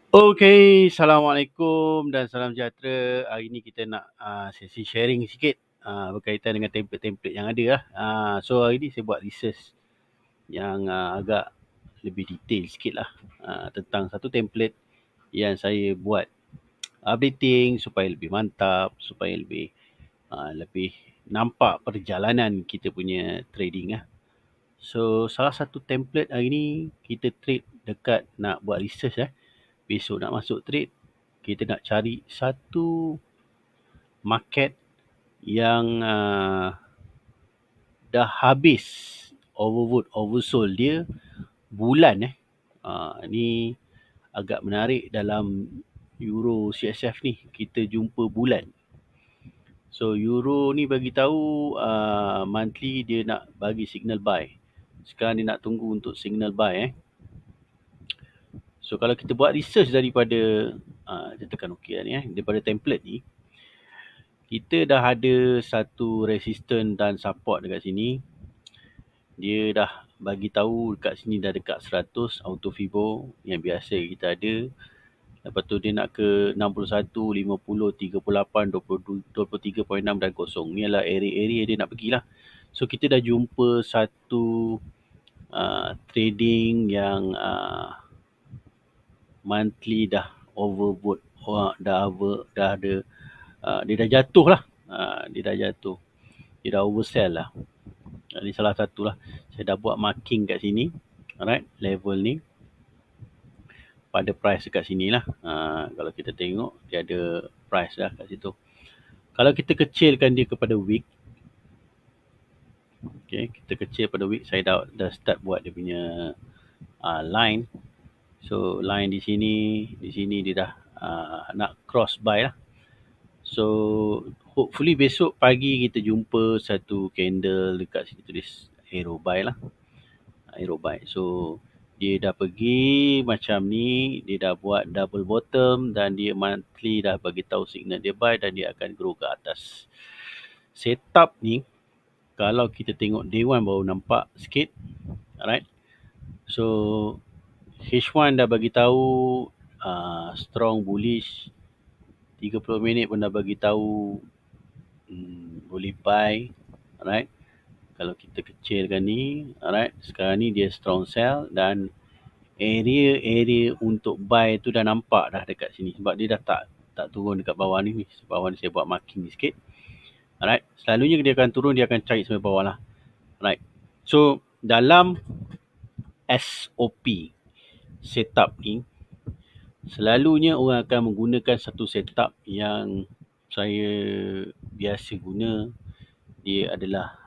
Okey, Assalamualaikum dan salam sejahtera. Hari ni kita nak sesi sharing sikit berkaitan dengan template-template yang ada lah. So hari ni saya buat research yang agak lebih detail sikit lah tentang satu template yang saya buat updating supaya lebih mantap, supaya lebih nampak perjalanan kita punya trading lah. So salah satu template hari ni kita trade dekat nak buat research besok nak masuk trade, kita nak cari satu market yang dah habis oversold dia bulan. Ni agak menarik dalam Euro CSF ni, kita jumpa bulan. So Euro ni bagi tahu monthly dia nak bagi signal buy. Sekarang dia nak tunggu untuk signal buy. So kalau kita buat research daripada kita tekan OK lah ni daripada template ni, kita dah ada satu resistance dan support dekat sini. Dia dah bagi tahu dekat sini dah dekat 100 auto fibo yang biasa kita ada. Lepas tu dia nak ke 61, 50, 38, 23.6 dan kosong. Ni adalah area-area dia nak pergilah. So kita dah jumpa satu trading yang monthly dah overbought. Dah ada dia dah jatuh lah. Dia dah oversell lah. Ini salah satu lah. Saya dah buat marking kat sini. Alright, level ni. Pada price dekat sini lah. Kalau kita tengok, dia ada price lah kat situ. Kalau kita kecilkan dia kepada week. Okay, kita kecil pada week. Saya dah start buat dia punya line. So, line di sini dia dah nak cross buy lah. So hopefully besok pagi kita jumpa satu candle dekat sini tulis arrow buy lah. Arrow buy. So dia dah pergi macam ni, dia dah buat double bottom dan dia monthly dah bagi tahu signal dia buy dan dia akan grow ke atas. Setup ni kalau kita tengok day 1 baru nampak sikit. Alright. So H1 dah bagi tahu strong bullish. 30 minit pun dah bagi tahu boleh buy. Alright. Kalau kita kecilkan ni, alright, sekarang ni dia strong sell dan area untuk buy tu dah nampak dah dekat sini sebab dia dah tak turun dekat bawah ni. Bawah ni saya buat marking ni sikit. Alright. Selalunya dia akan turun, dia akan cari sampai bawah lah. Alright. So dalam SOP setup ni, selalunya orang akan menggunakan satu setup yang saya biasa guna. Dia adalah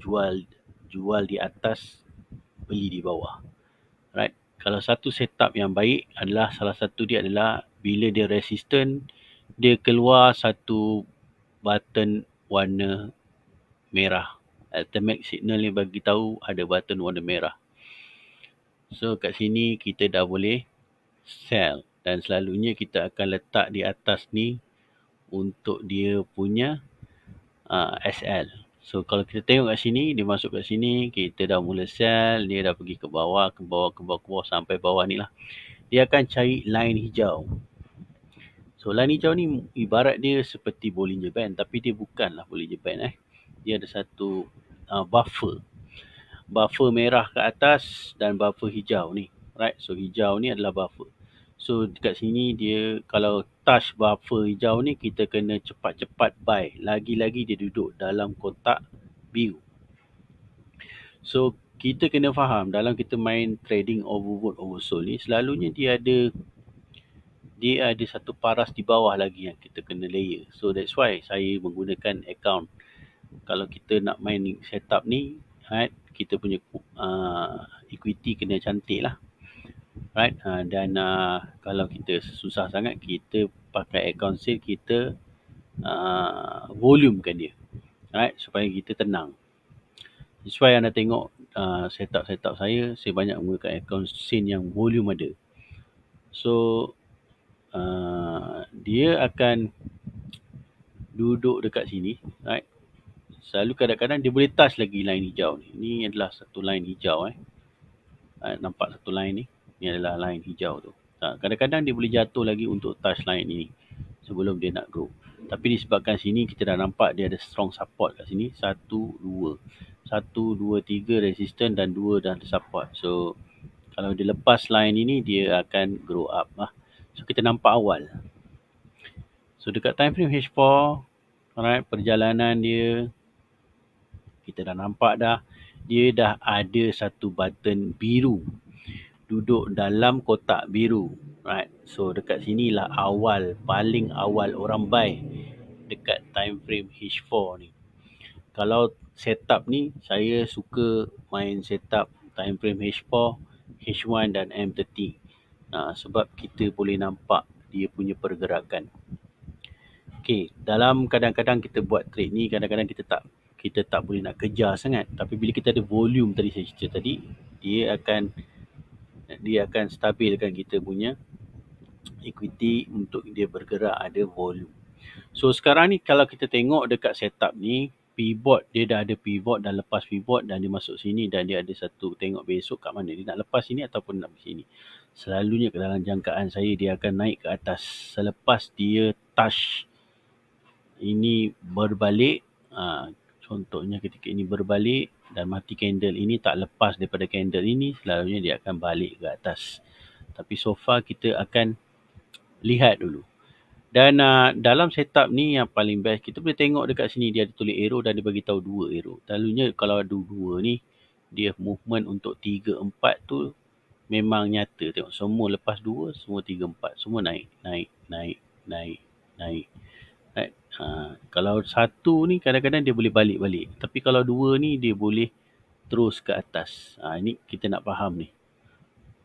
jual di atas, beli di bawah. Right. Kalau satu setup yang baik adalah salah satu dia adalah bila dia resistant, dia keluar satu button warna merah. Ultimate signal ni bagi tahu ada button warna merah. So kat sini kita dah boleh sell dan selalunya kita akan letak di atas ni untuk dia punya SL. So kalau kita tengok kat sini, dia masuk kat sini, kita dah mula sell, dia dah pergi ke bawah sampai bawah ni lah. Dia akan cari line hijau. So line hijau ni ibarat dia seperti Bollinger Band, tapi dia bukanlah Bollinger Band. Dia ada satu buffer. Buffer merah ke atas dan buffer hijau ni. Right, so hijau ni adalah buffer. So dekat sini dia kalau touch buffer hijau ni, kita kena cepat-cepat buy. Lagi-lagi dia duduk dalam kotak biru. So kita kena faham dalam kita main trading overbought oversold ni, selalunya dia ada satu paras di bawah lagi yang kita kena layer. So that's why saya menggunakan account. Kalau kita nak main setup ni, right, kita punya equity kena cantik lah. Right, dan kalau kita susah sangat, kita pakai account sale, kita volumekan dia, right, supaya kita tenang. That's why anda tengok setup saya banyak menggunakan account sale yang volume ada. So dia akan duduk dekat sini, right. Selalu kadang-kadang dia boleh touch lagi line hijau ni. Ini adalah satu line hijau. Nampak satu line ni. Ini adalah line hijau tu. Kadang-kadang dia boleh jatuh lagi untuk touch line ini sebelum dia nak grow. Tapi disebabkan sini kita dah nampak dia ada strong support kat sini. 1, 2, resistant dan 2 dah ada support. So kalau dia lepas line ini, dia akan grow up lah. So kita nampak awal. So dekat time frame H4, alright, perjalanan dia kita dah nampak dah, dia dah ada satu button biru duduk dalam kotak biru, right? So dekat sinilah paling awal orang buy dekat time frame H4 ni. Kalau setup ni, saya suka main setup time frame H4, H1 dan M30. Sebab kita boleh nampak dia punya pergerakan. Okay, dalam kadang-kadang kita buat trade ni, kadang-kadang kita tak boleh nak kejar sangat. Tapi bila kita ada volume tadi saya cerita tadi, dia akan stabilkan kita punya equity untuk dia bergerak ada volume. So sekarang ni kalau kita tengok dekat setup ni, pivot dia dah ada pivot dan lepas pivot dan dia masuk sini dan dia ada satu, tengok besok kat mana dia nak lepas sini ataupun nak sini. Selalunya ke dalam jangkaan saya dia akan naik ke atas selepas dia touch ini berbalik. Contohnya ketika ini berbalik dan mati candle ini tak lepas daripada candle ini, selalunya dia akan balik ke atas. Tapi so far kita akan lihat dulu. Dan dalam setup ni yang paling best, kita boleh tengok dekat sini dia ada tulis arrow dan dia bagi tahu 2 arrow. Selalunya kalau ada 2 ni, dia movement untuk 3, 4 tu memang nyata. Tengok semua lepas 2, semua 3, 4. Semua naik. Right? Kalau 1 ni kadang-kadang dia boleh balik-balik. Tapi kalau 2 ni dia boleh terus ke atas. Ini kita nak faham ni.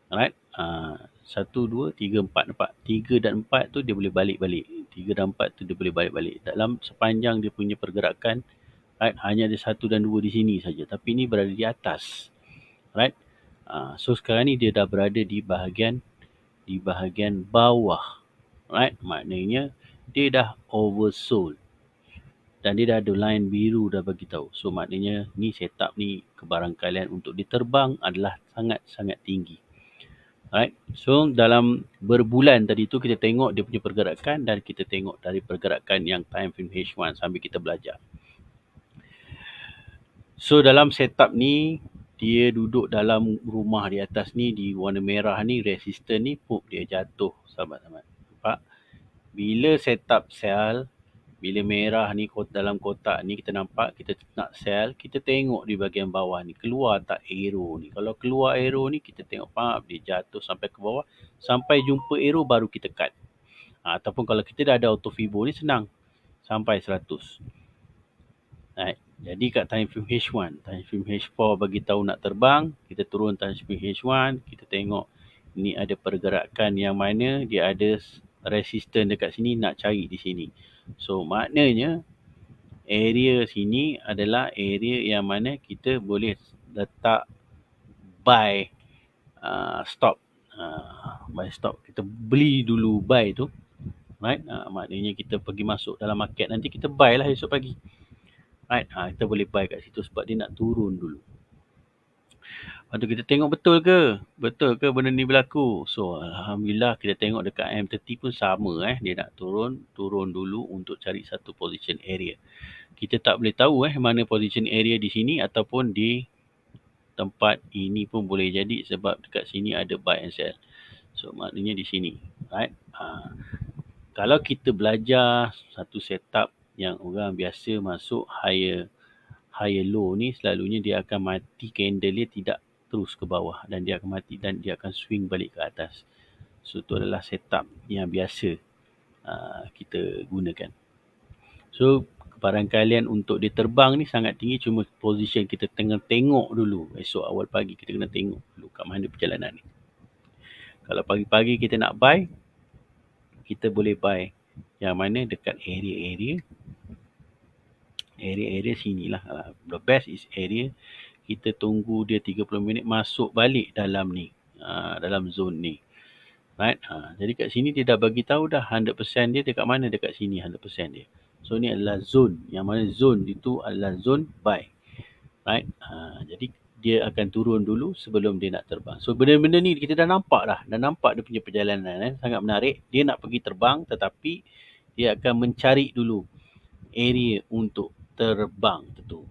Alright? 1, 2, 3, 4. Nampak? 3 dan 4 tu dia boleh balik-balik. 3 dan 4 tu dia boleh balik-balik. Dalam sepanjang dia punya pergerakan, right, hanya ada 1 dan 2 di sini saja. Tapi ni berada di atas. Right? So sekarang ni dia dah berada di bahagian bawah. Right? Maknanya dia dah oversold. Dan dia dah ada line biru dah bagi tahu. So maknanya ni setup ni kebarangkalian untuk diterbang adalah sangat-sangat tinggi. Alright. So dalam berbulan tadi tu kita tengok dia punya pergerakan dan kita tengok dari pergerakan yang time frame H1 sambil kita belajar. So dalam setup ni dia duduk dalam rumah di atas ni di warna merah ni, resistor ni, dia jatuh sahabat-sahabat. Nampak? Bila setup sell, bila merah ni dalam kotak ni kita nampak kita nak sell, kita tengok di bahagian bawah ni keluar tak arrow ni. Kalau keluar arrow ni kita tengok dia jatuh sampai ke bawah, sampai jumpa arrow baru kita cut. Ataupun kalau kita dah ada auto fibo ni senang, sampai 100. Right. Jadi kat time frame H1, time frame H4 bagi tahu nak terbang, kita turun time frame H1, kita tengok ni ada pergerakan yang mana dia ada resistance dekat sini, nak cari di sini. So maknanya area sini adalah area yang mana kita boleh letak buy stop. Buy stop. Kita beli dulu buy tu. Right? Maknanya kita pergi masuk dalam market, nanti kita buy lah esok pagi. Right? Kita boleh buy kat situ sebab dia nak turun dulu. Lepas tu kita tengok betul ke benda ni berlaku. So Alhamdulillah kita tengok dekat M30 pun sama. Dia nak turun dulu untuk cari satu position area. Kita tak boleh tahu mana position area di sini ataupun di tempat ini pun boleh jadi sebab dekat sini ada buy and sell. So maknanya di sini. Right? Kalau kita belajar satu setup yang orang biasa masuk higher low ni, selalunya dia akan mati candle dia tidak terus ke bawah dan dia akan mati dan dia akan swing balik ke atas. So itu adalah setup yang biasa kita gunakan. So kebarangkalian untuk dia terbang ni sangat tinggi, cuma position kita tengok dulu. Esok awal pagi kita kena tengok dulu kat mana perjalanan ni. Kalau pagi-pagi kita nak buy, kita boleh buy yang mana dekat area sinilah. The best is area. Kita tunggu dia 30 minit masuk balik dalam ni, dalam zone ni. Right? Jadi kat sini dia dah bagi tahu dah 100% dia dekat mana, dekat sini 100% dia. So ni adalah zone, yang mana zone itu adalah zone buy. Right? Jadi dia akan turun dulu sebelum dia nak terbang. So benda-benda ni kita dah nampak dah. Dah nampak dia punya perjalanan. Sangat menarik. Dia nak pergi terbang tetapi dia akan mencari dulu area untuk terbang tentu.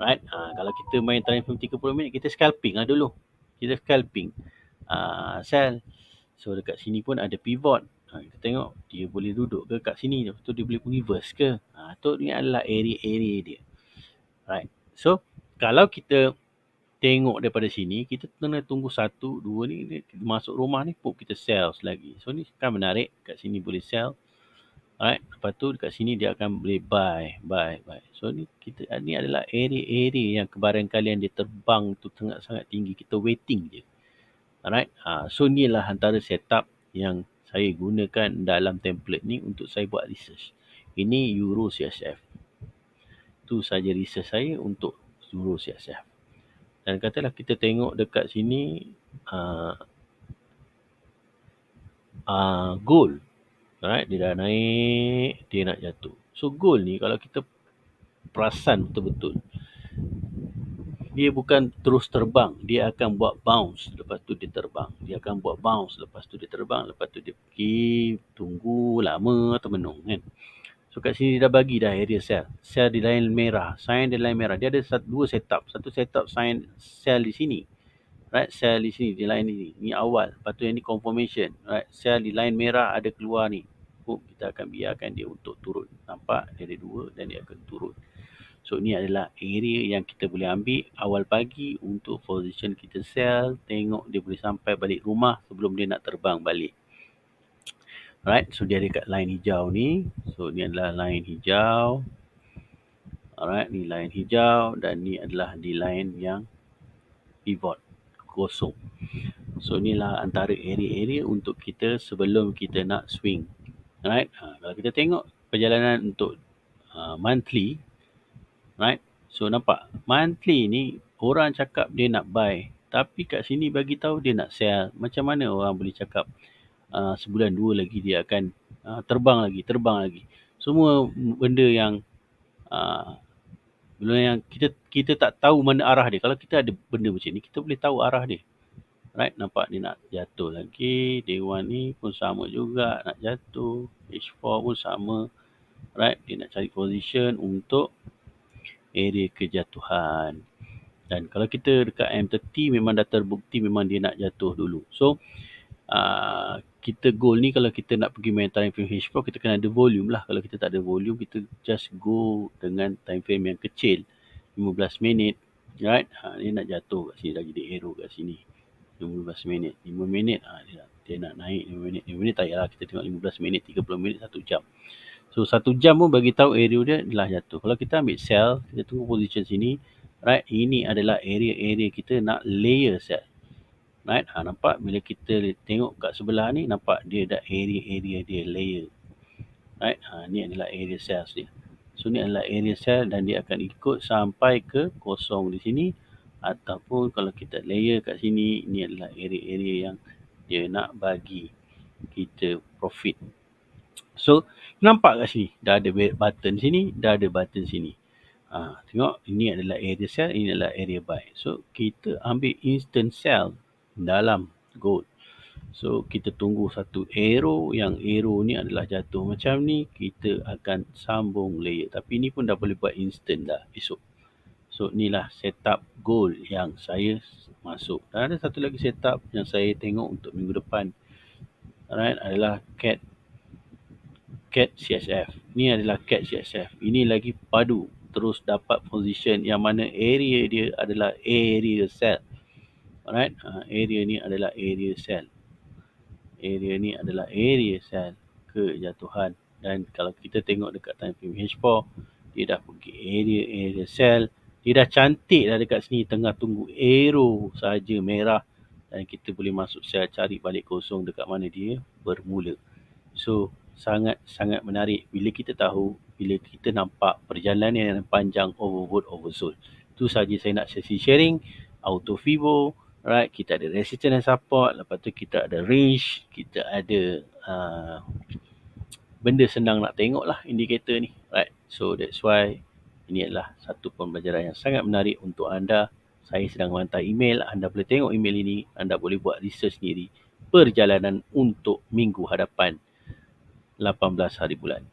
Right? Kalau kita main time frame 30 minit, kita scalping lah dulu. Kita scalping sel. So dekat sini pun ada pivot. Kita tengok dia boleh duduk ke kat sini. Lepas tu dia boleh reverse ke. Tu ni adalah area-area dia. Right. So kalau kita tengok daripada sini, kita kena tunggu 1, 2 ni masuk rumah ni pun kita sell lagi. So ni kan menarik. Kat sini boleh sell. Alright. Lepas tu dekat sini dia akan boleh buy. So ni ni adalah area-area yang kebarangkalian dia terbang tu sangat tinggi. Kita waiting je. Alright. So ni lah antara setup yang saya gunakan dalam template ni untuk saya buat research. Ini Euro CSF. Itu saja research saya untuk Euro CSF. Dan katalah kita tengok dekat sini gold. Alright, dia dah naik, dia nak jatuh. So gold ni kalau kita perasan betul-betul, dia bukan terus terbang. Dia akan buat bounce, lepas tu dia terbang. Dia akan buat bounce, lepas tu dia terbang. Lepas tu dia pergi, tunggu lama atau menung kan. So kat sini dia dah bagi dah area sell. Sell di line merah, sign di line merah. Dia ada dua setup. Satu setup sign sell di sini. Right, sell di sini, di line ini. Ni awal. Lepas tu yang ni confirmation. Right, sell di line merah ada keluar ni. Kita akan biarkan dia untuk turun. Nampak? Dia ada dua dan dia akan turun. So ni adalah area yang kita boleh ambil awal pagi untuk position kita sell. Tengok dia boleh sampai balik rumah sebelum dia nak terbang balik. Alright, so dia ada kat line hijau ni. So ni adalah line hijau. Alright, ni line hijau dan ni adalah di line yang pivot kosong. So inilah antara area-area untuk kita sebelum kita nak swing. Alright, kalau kita tengok perjalanan untuk monthly, right? So nampak monthly ni orang cakap dia nak buy, tapi kat sini bagi tahu dia nak sell. Macam mana orang boleh cakap sebulan dua lagi dia akan terbang lagi. Semua benda yang kita tak tahu mana arah dia. Kalau kita ada benda macam ni, kita boleh tahu arah dia. Right, nampak dia nak jatuh lagi. Day 1 ni pun sama juga, nak jatuh. H4 pun sama. Right, dia nak cari position untuk area kejatuhan. Dan kalau kita dekat M30 memang dah terbukti memang dia nak jatuh dulu. So kita goal ni kalau kita nak pergi main time frame H4, kita kena ada volume lah. Kalau kita tak ada volume, kita just go dengan time frame yang kecil, 15 minit. Right, dia nak jatuh kat sini, dah jadi arrow kat sini. 15 minit, 5 minit, dia nak naik 5 minit. 5 minit tak payahlah, kita tengok 15 minit, 30 minit, 1 jam. So 1 jam pun bagi tahu area dia adalah jatuh. Kalau kita ambil sell, kita tunggu position sini, right, ini adalah area-area kita nak layer sell. Right, nampak bila kita tengok kat sebelah ni, nampak dia ada area-area dia layer. Right, ni adalah area sales dia. So ni adalah area sell dan dia akan ikut sampai ke kosong di sini. Ataupun kalau kita layer kat sini, ni adalah area-area yang dia nak bagi kita profit. So nampak kat sini, dah ada button sini, dah ada button sini. Tengok, ini adalah area sell, ini adalah area buy. So kita ambil instant sell dalam gold. So kita tunggu satu arrow, yang arrow ni adalah jatuh macam ni, kita akan sambung layer. Tapi ni pun dah boleh buat instant dah esok. So inilah setup goal yang saya masuk. Dan ada satu lagi setup yang saya tengok untuk minggu depan. Alright, adalah CAT CSF. Ni adalah CAT CSF. Ini lagi padu. Terus dapat position yang mana area dia adalah area sell. Alright, area ni adalah area sell. Area ni adalah area sell kejatuhan. Dan kalau kita tengok dekat time frame H4, dia dah pergi area sell. Dia dah cantik dah dekat sini, tengah tunggu arrow saja merah. Dan kita boleh masuk sell, cari balik kosong dekat mana dia bermula. So sangat-sangat menarik bila kita tahu, bila kita nampak perjalanan yang panjang overbought, oversold. Itu saja saya nak sesi sharing. Auto Fibo, right, kita ada resistance dan support, lepas tu kita ada range, kita ada benda senang nak tengok lah indikator ni, right. So that's why ini adalah satu pembelajaran yang sangat menarik untuk anda Saya sedang menghantar email. Anda boleh tengok email ini. Anda boleh buat research sendiri. Perjalanan untuk minggu hadapan 18 hari bulan.